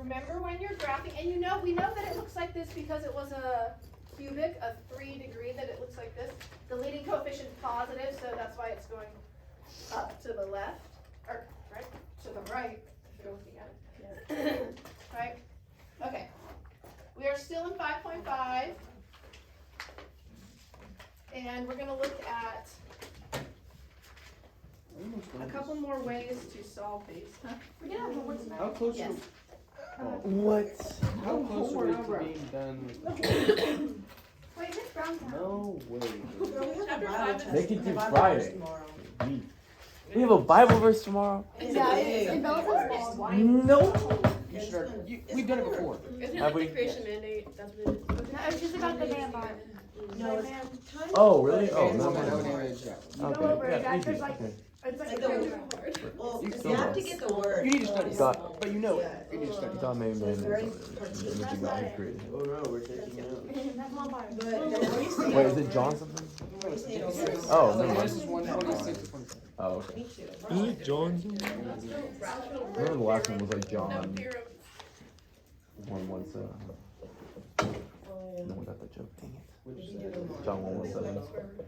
remember when you're graphing, and we know that it looks like this because it was a cubic of 3 degree that it looks like this. The leading coefficient is positive, so that's why it's going up to the left, or right to the right, if you're looking at it. Right? Okay. We are still in 5.5, and we're going to look at a couple more ways to solve these. Huh? We're going to have homework tonight. How close Yes. What? How close are we to being done with the Wait, J.Brown. No way. They could do Friday. We have a Bible verse tomorrow? Yeah, it's No. You should we've done it before. Isn't Have it we? the creation mandate? That's what it is. No, it's just about the man bar. No, it's Oh, really? Oh, Okay, no. that would Okay. damage that one. Go over it, Yeah, guys, easy. there's like- Okay. It's like like a the really word. Well, You you still have to know. get the word. You need to study Got- it, but you know it. Yeah. You need to study God made So man. it's very Image particular. of God he created. Oh no, we're taking notes. That's my bar. But the more you say Wait, is over, it John something? the more you say it over, Oh, So never mind. this is 126 to 27. Oh, okay. me too. John. Remember the last one was like John No, theorem. 117. No one got the joke. Dang it. Which You side? do them all. John 117.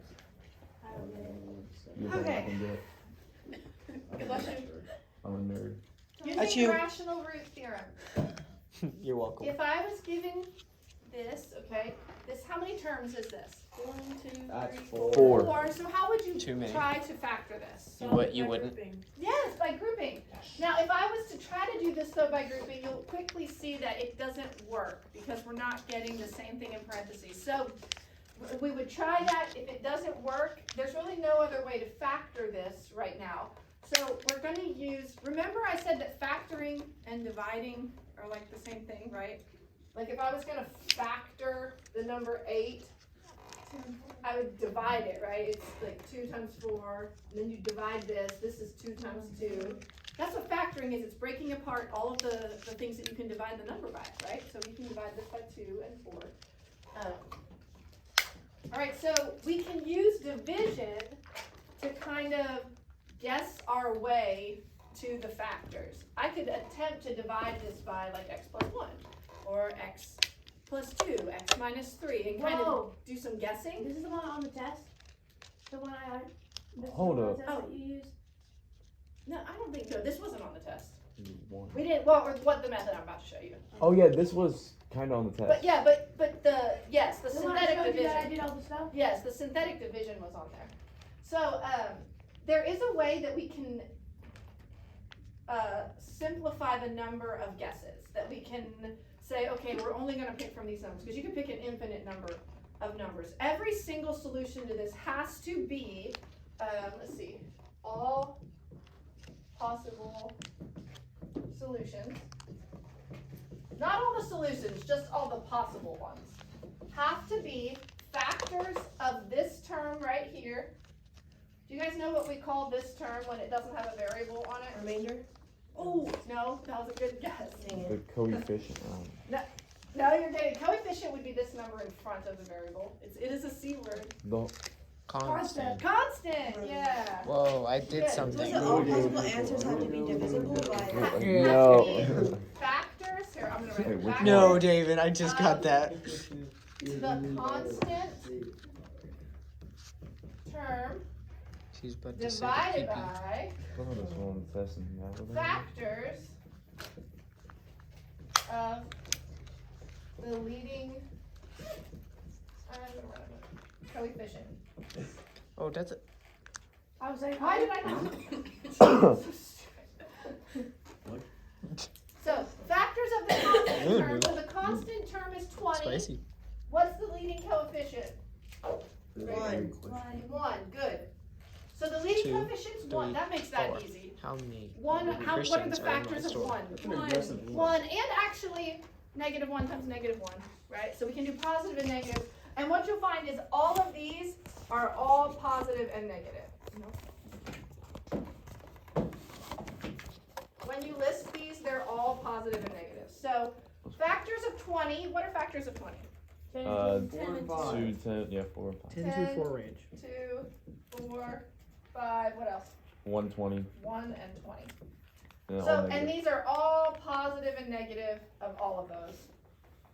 You think I can do it? Unless you I'm a nerd. Using rational root theorem. You're welcome. If I was given this, okay, how many terms is this? 1, 2, That's 3, four. 4. 4. So how would you Too many. try to factor this? You wouldn't? Yes, by grouping. Now, if I was to try to do this though by grouping, you'll quickly see that it doesn't work because we're not getting the same thing in parentheses. So we would try that. If it doesn't work, there's really no other way to factor this right now. So we're going to use, remember I said that factoring and dividing are like the same thing, right? Like if I was going to factor the number 8, I would divide it, right? It's like 2 times 4, and then you divide this. This is 2 times 2. That's what factoring is. It's breaking apart all of the things that you can divide the number by, right? So we can divide this by 2 and 4. All right, so we can use division to kind of guess our way to the factors. I could attempt to divide this by like x plus 1 or x plus 2, x minus 3, and kind of do some guessing. This is the one on the test? The one I had? Hold up. Test that you used? No, I don't think so. This wasn't on the test. One. We didn't, well, or what the method I'm about to show you. Oh yeah, this was kind of on the test. But yeah, but the, yes, the The one I synthetic showed you that I division. did all the stuff? Yes, the synthetic division was on there. So, there is a way that we can simplify the number of guesses. That we can say, okay, we're only going to pick from these numbers, because you can pick an infinite number of numbers. Every single solution to this has to be, let's see, all possible solutions. Not all the solutions, just all the possible ones. Have to be factors of this term right here. Do you guys know what we call this term when it doesn't have a variable on it? Remainder? Oh, no, that was a good guess. The coefficient. No, you're getting, coefficient would be this number in front of the variable. It is a C word. The Constant. Constant, yeah. Whoa, I did Good. So something. does all possible answers have to be divisible by? No. Factors, here, I'm gonna write Wait, which factors. No, David, I just got that. The constant term She's about to say divided the by Oh, this one test and factors of the leading coefficient. Oh, that's it. I was like, Why did I not? So, factors of the constant term. So the constant term is 20. Spicy. What's the leading coefficient? 1. 1. Good. So the leading 2, coefficient's 1. 3, That makes that 4. easy. How many? 1. What are the Christians are in my factors of store? 1? Aggressive. 1, and actually negative 1 times negative 1, right? So we can do positive and negative. And what you'll find is all of these are all positive and negative. When you list these, they're all positive and negative. So factors of 20, what are factors of 20? 10, 4 and 5. 2, 10, yeah, 4 and 5. 10 to 4 range. 2, 4, 5, what else? 120. 1 and 20. And So, and these are all positive and negative of all of those,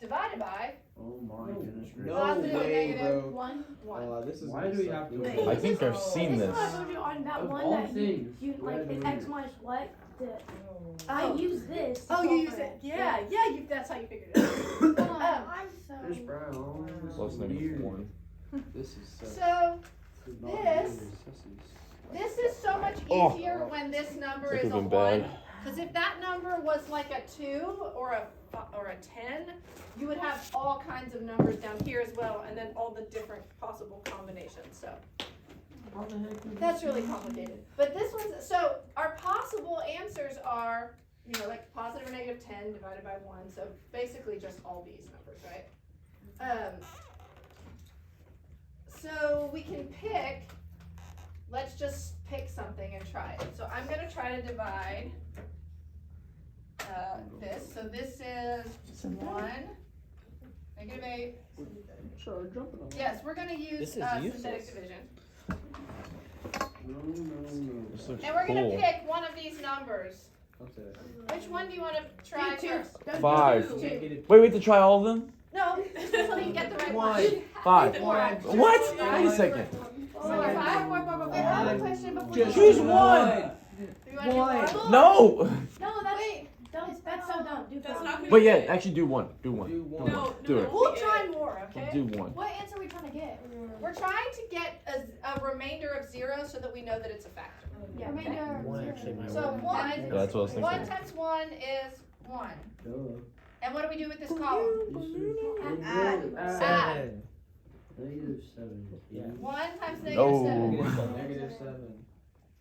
divided by Oh my goodness gracious. No positive and way, negative bro. 1, 1. This is Why do we have to? Wait. I think I've seen This is this. what I told you on that Of one all that things, you why like do it's we- X minus what? I Oh. use this. to Oh, you solve use for it? Yeah, that's how you figured it out. I'm so. J.Brown. Plus negative 1. This is so. So, This is not this- good. this is so much Oh. easier when this number That is a could've been 1. bad. Because if that number was like a 2 or a 10, you would have all kinds of numbers down here as well, and then all the different possible combinations. So that's really complicated. But this one's, so our possible answers are, you know, like positive or negative 10 divided by 1. So basically just all these numbers, right? So we can pick, let's just pick something and try it. So I'm gonna try to divide this. So this is 1, negative 8. Sorry, jumping on. Yes, we're gonna use This is synthetic useless. division. No. This looks And we're gonna cool. pick one of these numbers. Okay. Which one do you wanna try first? 5. Negative. Wait, we have to try all of them? No, just until you get the right One. one. 5. Four. What? Wait a second. Wait, I have a question before you. Choose one. Do you wanna do one? No. No, that's so dumb. Do That's five. not gonna But be yeah, fair. actually do one. Do one. Do one. No, Do it. We'll try more, okay? Do one. What answer are we trying to get? We're trying to get a remainder of 0 so that we know that it's a factor. Yeah, remainder. One actually might So work. 1, Yeah, that's what I was 1 thinking. times 1 is 1. Duh. And what do we do with this column? Add. Seven. Negative 7. Yeah. 1 times No. negative 7. Negative 7.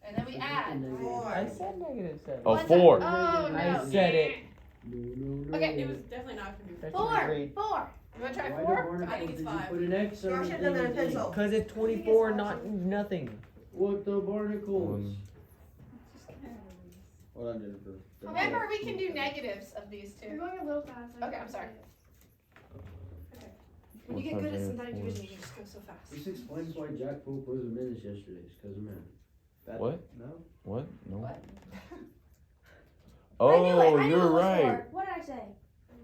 And then we add. I said negative 7. Oh, One 4. Oh, no. I said it. Okay, It was definitely not gonna be fair. Four. You wanna try 4? I think it's 5. Put an X You on should have done that in pencil. Because it's 24, not nothing. What the barnacles? One. Hold on, Jennifer. Remember, we can do negatives of these You're two. going a little fast. Okay, I'm sorry. When you get good at synthetic division, you can just go so fast. This explains why Jack Pope was a menace yesterday. It's because of man. What? No. What? No. What? I knew it. Oh, I knew you're it was right. four. What did I say?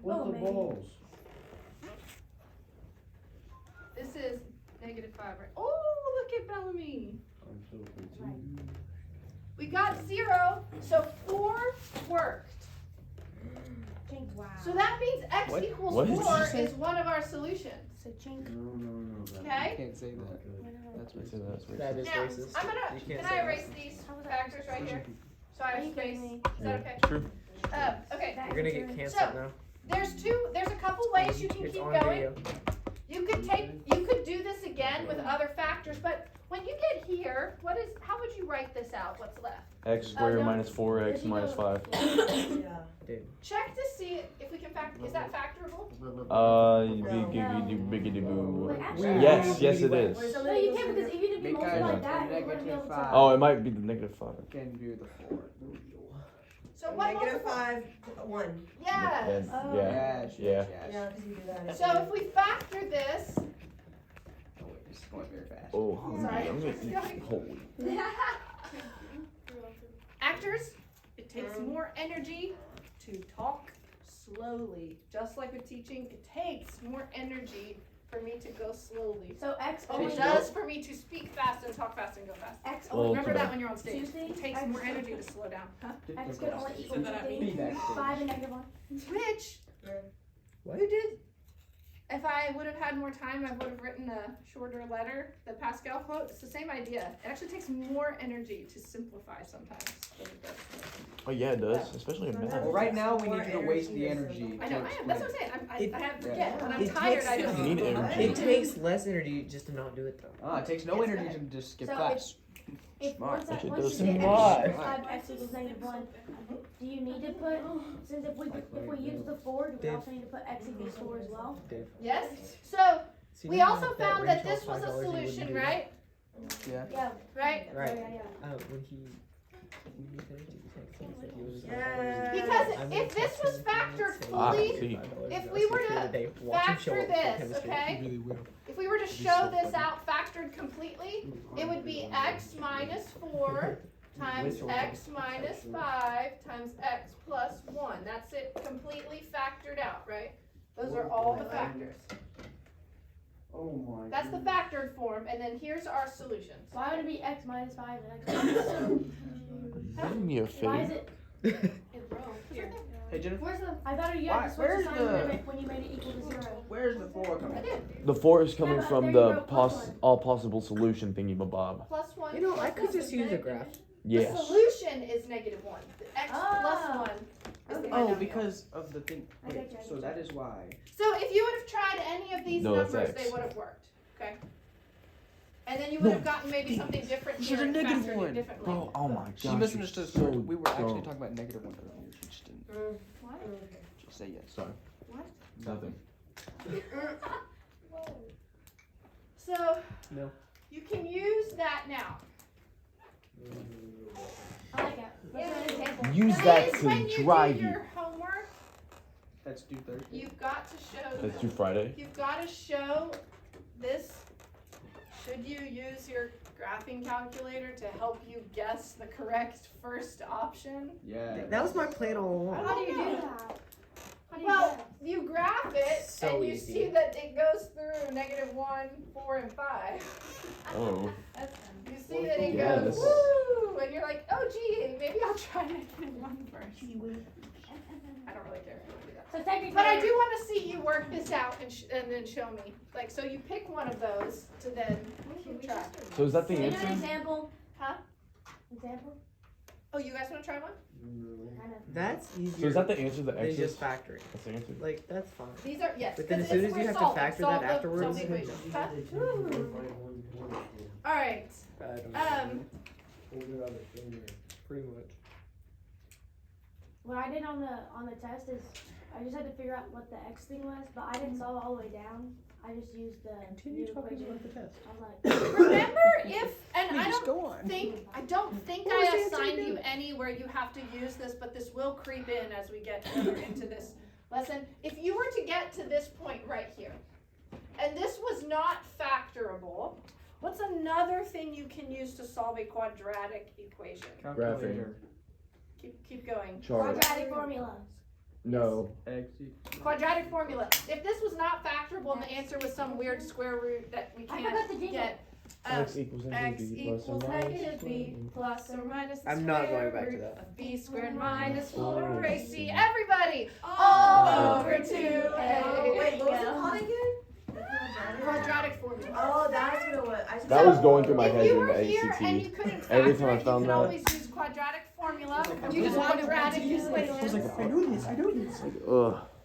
What Oh, the maybe. balls? This is negative 5, right? Oh, look at Bellamy. I'm so confused. We got 0, so 4 worked. Wow. So that means x What? equals What did you 4 say? is one of our solutions. So chink. No. that- Okay? Can't say that. Okay. That's Say racist. that's racist. That is Now, racist. I'm gonna, You can't can say I that. erase these factors right here? So I Are have you space. kidding me? Is that okay? True. Okay, You're gonna get canceled now. there's a couple ways you can It's keep on going. video. You could do this again with other factors, but when you get here, how would you write this out, what's left? X squared no. minus 4x Did you minus go- 5. Yeah. Check to see if we can factor, is that factorable? Biggity boo. Wait, actually, Yes, yes it is. No, you can't because even if you Make multiply either that, you wouldn't be able to. -5. Oh, it might be the negative 5. Can do the 4. So what Negative multiple? 5, 1. Yes. Oh. Yeah. Yes, Yeah. yes, yes. Yeah, because you do that. So if we factor this, Oh wait, this is going very fast. Oh, hungry. Sorry. I'm gonna eat holy. actors, it takes more energy to talk slowly. Just like with teaching, it takes more energy for me to go slowly. So X Oh, only it does for me to speak fast and talk fast and go fast. X Oh, only Remember okay. that when you're on stage. Tuesday, It takes X- more energy to slow down. Huh? X could only equal So that I something. mean- 5 and negative 1. Rich, What? you did. If I would have had more time, I would have written a shorter letter. The Pascal quote, it's the same idea. It actually takes more energy to simplify sometimes than it does. Oh yeah, it does, especially in math. Well, right now we need you to waste the energy. I know, to I am. That's what I'm explain. saying. I It- have, yeah. yeah, when I'm It tired, takes- I just. Need energy. It takes less energy just to not do it though. Ah, it takes no energy to just skip So class. If Smart. once, Actually, once those you are get smart. X, 5 X equals negative 1, do you need to put, since if we use the 4, do we Dave. also need to put X equals 4 as well? Yes, so See, we now also if found that range this was a $5, you wouldn't solution, do that. right? Yeah. Right? Right. Yeah. When he finished, he texted me, said he was Yeah. Because I'm if gonna this text was him factored and say, fully, see. $5 if is we were also to here today. Watch him show factor up for this, chemistry. okay? He really will. if we were to so show this funny. out factored completely, it would be x minus 4 times x minus 5 times x plus 1. That's it completely Those are all the factors. Oh my. That's the factored form, and then here's our solutions. Why would it be x minus 5 and x minus 2? Do me a Why is favor. it? It broke. Here. Hey Jennifer, Where's the? I thought you Why- had to switch where's the sign the- when you made it equal to 0. where's the 4 coming from? The 4 is coming Yeah, but from there the you go, plus one. all possible solution thingy bob. Plus 1. You know, I plus could just use a graph. Yes. The solution is -1. The x Ah. plus 1 is the Oh, binomial. because of the thing. I Okay, get you, I so get that is why. So if you would have tried any of these No, that's numbers, X. they would have worked. Okay. And then you would have gotten maybe something different here and factored it differently. Bro, oh my gosh. She misunderstood. So We were actually dumb. talking about -1 earlier. She just didn't. What? Just say yes. Sorry. What? Nothing. So No. you can use that now. I like it. Let's do an example. Use Please, that when to you drive do you. your homework, That's due Thursday. you've got to show. That's due Friday. You've got to show this. Should you use your graphing calculator to help you guess the correct first option? Yeah. That was my plan all along. How do you do that? How do you Well, do that? you graph it So and you easy. see that it goes through -1, 4, and 5. Oh. You see that it Yes. goes woo, and you're like, oh gee, maybe I'll try -1 first. I don't really care if you do that. So technically, But I do want to see you work this out and then show me. Like, so you pick one of those to then keep track. So is that the Can you do an answer? example? Huh? Example? Oh, you guys want to try one? Kind of. That's easier So is that the answer to the than X's? just factoring. That's the answer. Like, that's fine. These are, yes. But then 'cause as soon it's- as you we're have to solving. factor Solve that the- afterwards, solve the equation. Huh? All right. I don't Um, pretty much. What I did on the test is I just had to figure out what the x thing was, but I didn't solve all the way down. I just used the Continue new talking equation. about the test. I was like, remember if, and I Just don't go on. I don't think What was the I answer assigned again? you any where you have to use this, but this will creep in as we get further into this lesson. If you were to get to this point right here, and this was not factorable, what's another thing you can use to solve a quadratic equation? Calculator. Keep going. Chart. quadratic formula. No. X. Quadratic formula. If this was not factorable and the answer was some weird square root that we I forgot the can't jingle. get, X equals X negative b plus or equals minus negative b plus or minus the I'm not square going back to root that. of b squared minus 4 Oh. raised c. Everybody, all over Oh, 2a. wait, what was it called again? Quadratic formula. Oh, that's what it was. That was going through my If head you during were the here and you ACT. couldn't Every factor time I it, you found can that- always use quadratic formula. You just quadratic equations. I know this. I know this. Ugh.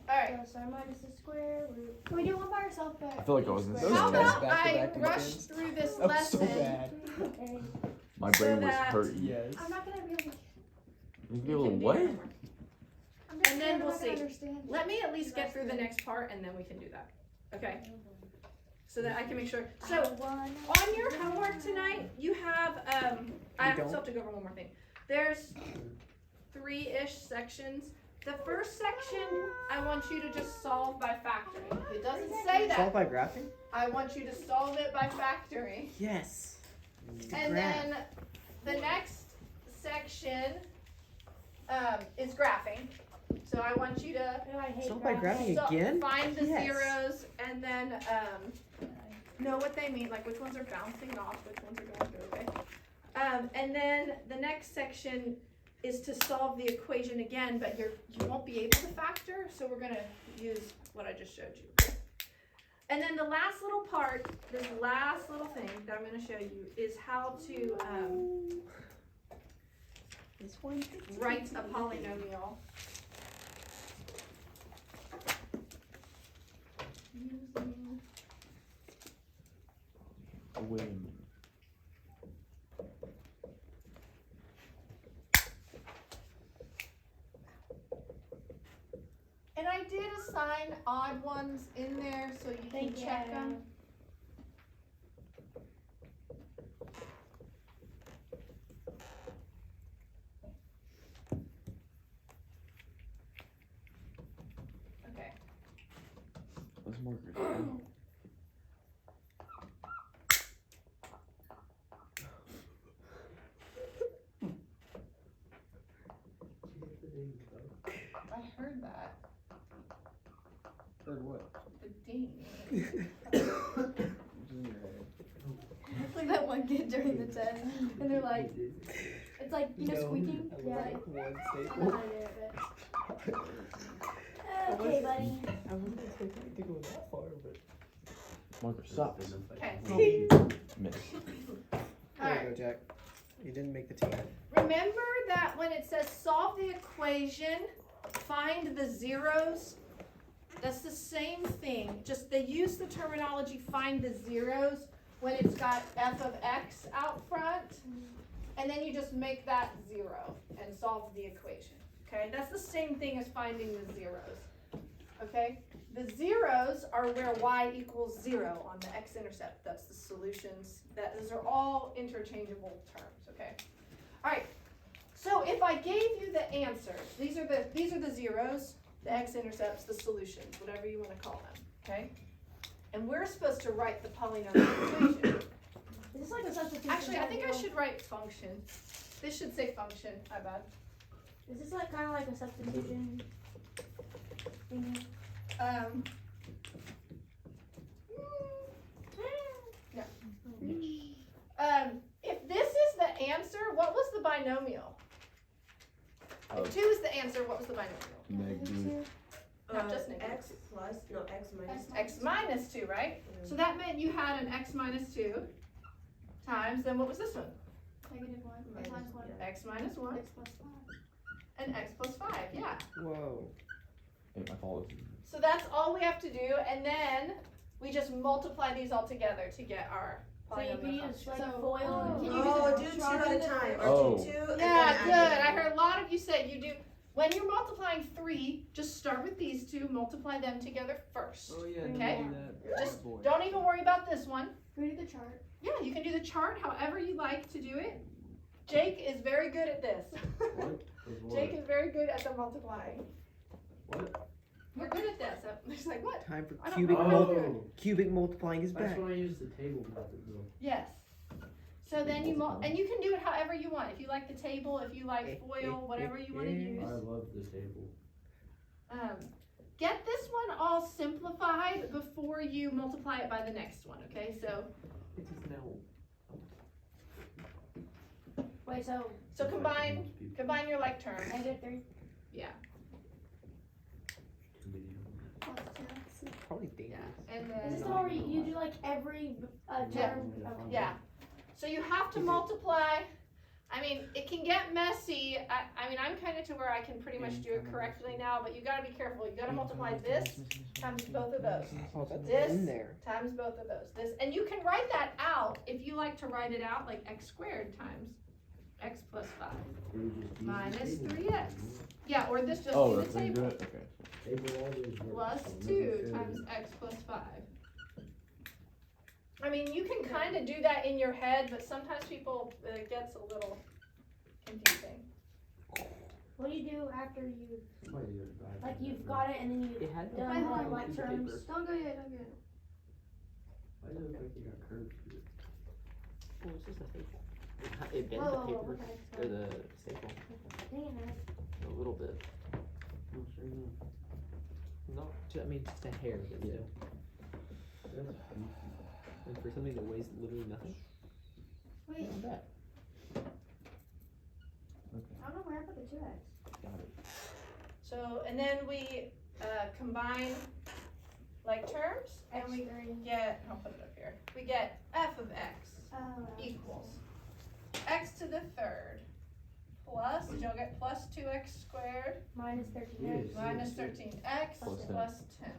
Alright, Plus or minus the square root. Can we do one by ourselves? I feel like I was in Those how seventh best about back-to-back I rush exams. through this That was so lesson? bad. A. My So brain was that- hurting. Yes. I'm not gonna be able to. You be able to what? I'm just And then scared I'm we'll not gonna see. understand. Let me at least get through the next part and then we can do that. Okay? So that I can make sure. So on your homework tonight, you have, I still have to go over one more thing. There's 3-ish sections. The first section, I want you to just solve by factoring. It doesn't say Solve that. by graphing? I want you to solve it by factoring. Yes. And then the next section, is graphing. So I want you to Oh, I hate Solve by graphing. graphing again? find the Yes. zeros and then, know what they mean, like which ones are bouncing off, which ones are going through, okay? And then the next section is to solve the equation again, but you won't be able to factor, so we're gonna use what I just showed you. And then the last little part, this last little thing that I'm gonna show you is how to, This one? write a polynomial. Using Wait a minute. And I did assign odd ones in there so you can Thank check you. them. Okay. Those markers. I heard that. Heard what? The ding. What's in your head? It's like that one kid during the test, and they're like, it's like, you know, No, squeaking? I Yeah. like one I'm not staple. gonna do it, but. Okay, buddy. I wasn't expecting it to go that far, but. Marker sucks. Okay. Miss. There Alright. you go, Jack. You didn't make the team. Remember that when it says solve the equation, find the zeros, that's the same thing, just they use the terminology find the zeros when it's got f of x out front, and then you just make that 0 and solve the equation, okay? That's the same thing as finding the zeros, okay? The zeros are where y equals 0 on the x-intercept, that's the solutions, those are all interchangeable terms, okay? All right, so if I gave you the answers, these are the zeros, the x-intercepts, the solutions, whatever you want to call them, okay? And we're supposed to write the polynomial equation. Is this like a substitution? Actually, I think I type deal? should write function. This should say function, my bad. Is this like kind of like a substitution thing? No. If this is the answer, what was the binomial? If 2 is the answer, what was the binomial? Negative. No, just negative. X plus, no, X minus. X minus 2, right? So that meant you had an x minus 2 times, then what was this one? Negative 1. X minus 1. X minus 1 X plus 5. and x plus 5, yeah. Whoa. Ain't my fault. So that's all we have to do, and then we just multiply these all together to get our So you can polynomial use function. like So- foil. Can you Oh, use do a 2 stronger at a than time, this? or Oh. do 2 and Yeah, then good. add I heard a lot of you say you do. When you're multiplying 3, just start with these 2, multiply them together first. Oh yeah, Okay. do that. Just boy. Don't even worry about this one. Read the chart. Yeah, you can do the chart however you like to do it. Jake is very good at this. What? Jake is very good at the multiplying. What? You're good at this. It's like, what? Time for I don't cubic know how to do mul- cubic multiplying is That's back. when I use the table method though. Yes. So then and you can do it however you want. If you like the table, if you like foil, whatever you want to use. I love the table. Get this one all simplified before you multiply it by the next one, okay? So It is now. Wait, so combine your like terms. negative 3? Plus 2. Probably Yeah, dangerous. and Is then this the one where you do like every term? Yeah. Okay. yeah. So you have to multiply. I mean, it can get messy. I mean, I'm kind of to where I can pretty much do it correctly now, but you got to be careful. You got to multiply this times both of those. Oh, that's This- in there. Times both of those. This, and you can write that out if you like to write it out like x squared times x plus 5 minus 3x. Yeah, or this just Oh, do that's the how you do table. it? Okay. Table always works. Plus I'll never 2 fail. times x plus 5. I mean, you can kind of do that in your head, but sometimes people, it gets a little confusing. What do you do after you, Why do you have like you've got it and then you It had done Wait, all hold on. like piece of terms? paper. Don't go yet, don't go yet. Why does it look like you got curved here? Oh, it's just a staple. It bent Whoa, the whoa, whoa, paper okay. or the staple Dang it, man. a little bit. No, sure no. Not, I mean, just a hair, but Yeah. still. That's beefy. And for something that weighs literally nothing. Wait, Not bad. I don't know where I put the 2x. Got it. So, and then we combine like terms, and we X3. get, I'll put it up here, we get f of x equals x to the third plus, did y'all get plus 2x squared Minus 13x. Yes. minus 13x Plus 10. plus 10.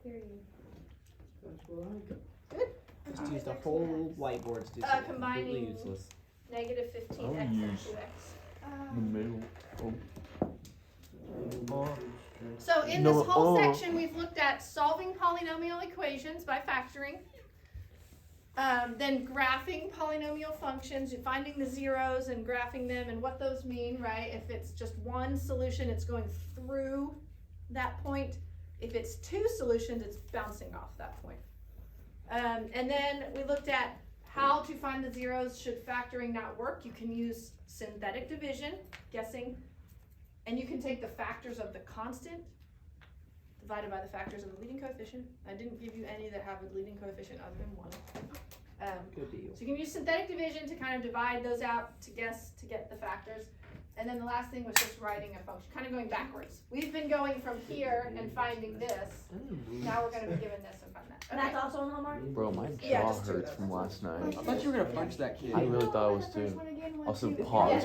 Period. That's what I got. Just used a whole whiteboard to do something completely combining- useless. Negative 15x I'll and use- 2x. In the middle. Oh. So in No, this whole oh. section, we've looked at solving polynomial equations by factoring, then graphing polynomial functions, finding the zeros and graphing them and what those mean, right? If it's just one solution, it's going through that point. If it's two solutions, it's bouncing off that point. And then we looked at how to find the zeros should factoring not work. You can use synthetic division, guessing, and you can take the factors of the constant, divided by the factors of the leading coefficient. I didn't give you any that have a leading coefficient other than 1. Good deal. So you can use synthetic division to kind of divide those out to get the factors. And then the last thing was just writing a function, kind of going backwards. We've been going from here and finding this. Now we're going to be given this and find that. And that's also on homework? Bro, my Yeah, jaw just two of hurts those. from last night. I thought you were gonna punch that kid. I really thought it was too. Also, pause.